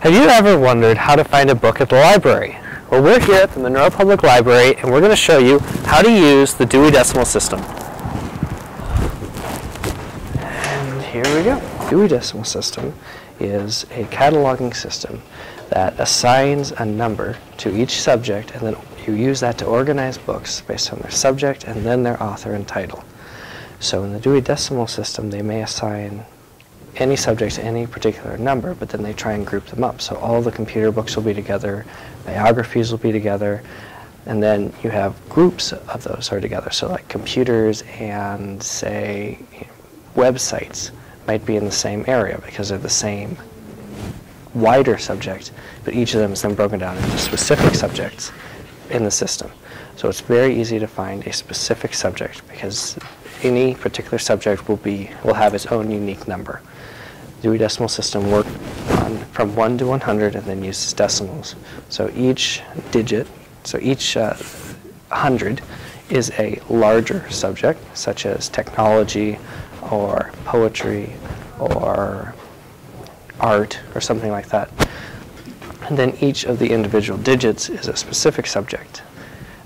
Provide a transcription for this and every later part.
Have you ever wondered how to find a book at the library? Well, we're here at the Monroe Public Library, and we're going to show you how to use the Dewey Decimal System. And here we go. Dewey Decimal System is a cataloging system that assigns a number to each subject, and then you use that to organize books based on their subject and then their author and title. So in the Dewey Decimal System, they may assign any subject to any particular number, but then they try and group them up. So all the computer books will be together, biographies will be together, and then you have groups of those are together. So like computers and, say, websites might be in the same area because they're the same wider subject, but each of them is then broken down into specific subjects in the system. So it's very easy to find a specific subject because any particular subject will have its own unique number. The Dewey Decimal System works from 1 to 100 and then uses decimals. So each digit, so each 100 is a larger subject, such as technology or poetry or art or something like that. And then each of the individual digits is a specific subject.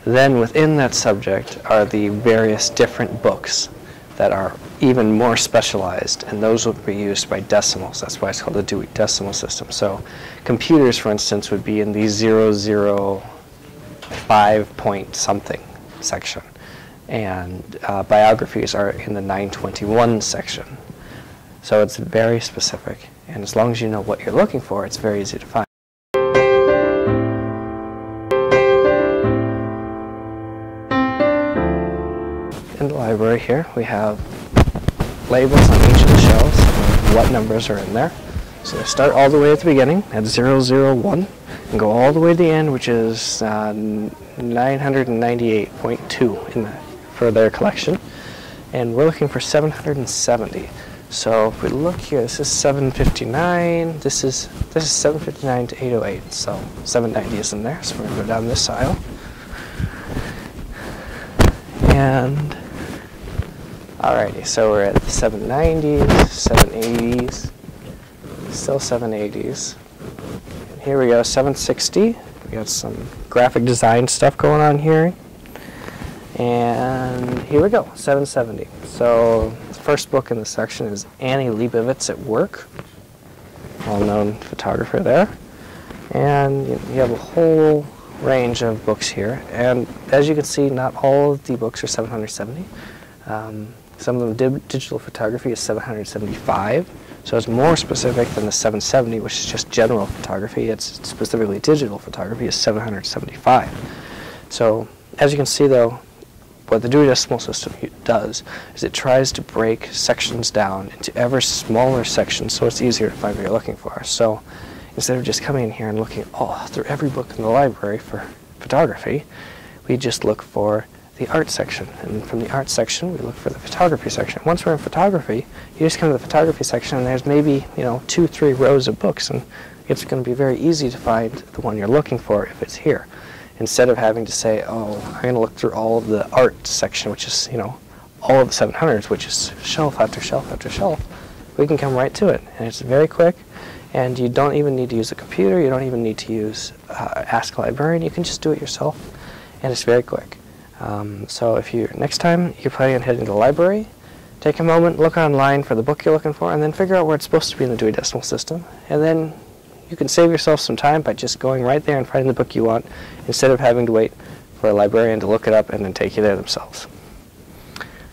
Then within that subject are the various different books that are even more specialized, and those will be used by decimals. That's why it's called the Dewey Decimal System. So computers, for instance, would be in the 005 point something section, and biographies are in the 921 section. So it's very specific, and as long as you know what you're looking for, it's very easy to find. In the library here, we have labels on each of the shelves of what numbers are in there. So they start all the way at the beginning at 001 and go all the way to the end, which is 998.2 for their collection. And we're looking for 770. So if we look here, this is 759. This is 759 to 808. So 790 is in there. So we're going to go down this aisle. And alrighty, so we're at the 790s, 780s, still 780s. And here we go, 760. We got some graphic design stuff going on here. And here we go, 770. So the first book in the section is Annie Leibovitz at Work, well-known photographer there. And you have a whole range of books here, and as you can see, not all of the books are 770. Some of them digital photography is 775, so it's more specific than the 770, which is just general photography. It's specifically digital photography is 775. So as you can see, though, what the Dewey Decimal System does is it tries to break sections down into ever smaller sections so it's easier to find what you're looking for. So instead of just coming in here and looking through every book in the library for photography, we just look for the art section. And from the art section, we look for the photography section. Once we're in photography, you just come to the photography section and there's maybe 2-3 rows of books, and it's going to be very easy to find the one you're looking for if it's here. Instead of having to say, I'm going to look through all of the art section, which is, all of the 700s, which is shelf after shelf after shelf, we can come right to it. And it's very quick. And you don't even need to use a computer. You don't even need to use Ask a Librarian. You can just do it yourself, and it's very quick. So if next time you're planning on heading to the library, take a moment, look online for the book you're looking for, and then figure out where it's supposed to be in the Dewey Decimal System. And then you can save yourself some time by just going right there and finding the book you want, instead of having to wait for a librarian to look it up and then take you there themselves.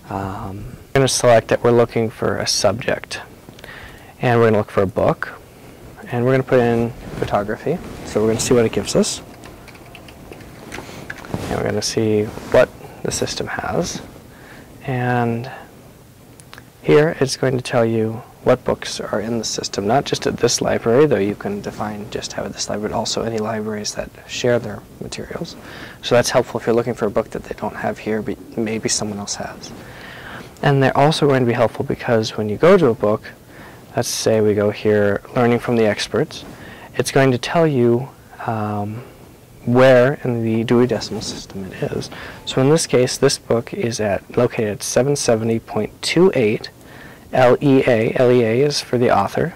We're going to select that we're looking for a subject, and we're going to look for a book. And we're going to put in photography, so we're going to see what it gives us. And we're going to see what the system has. And here it's going to tell you what books are in the system, not just at this library, though you can define just how at this library, but also any libraries that share their materials. So that's helpful if you're looking for a book that they don't have here, but maybe someone else has. And they're also going to be helpful because when you go to a book, let's say we go here, Learning from the Experts, it's going to tell you where in the Dewey Decimal System it is. So in this case, this book is located at 770.28 LEA. LEA is for the author.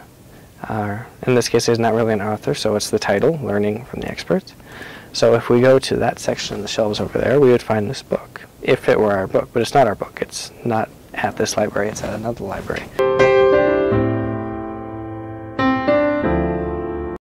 In this case, there's not really an author, so it's the title, Learning from the Experts. So if we go to that section in the shelves over there, we would find this book, if it were our book. But it's not our book. It's not at this library. It's at another library.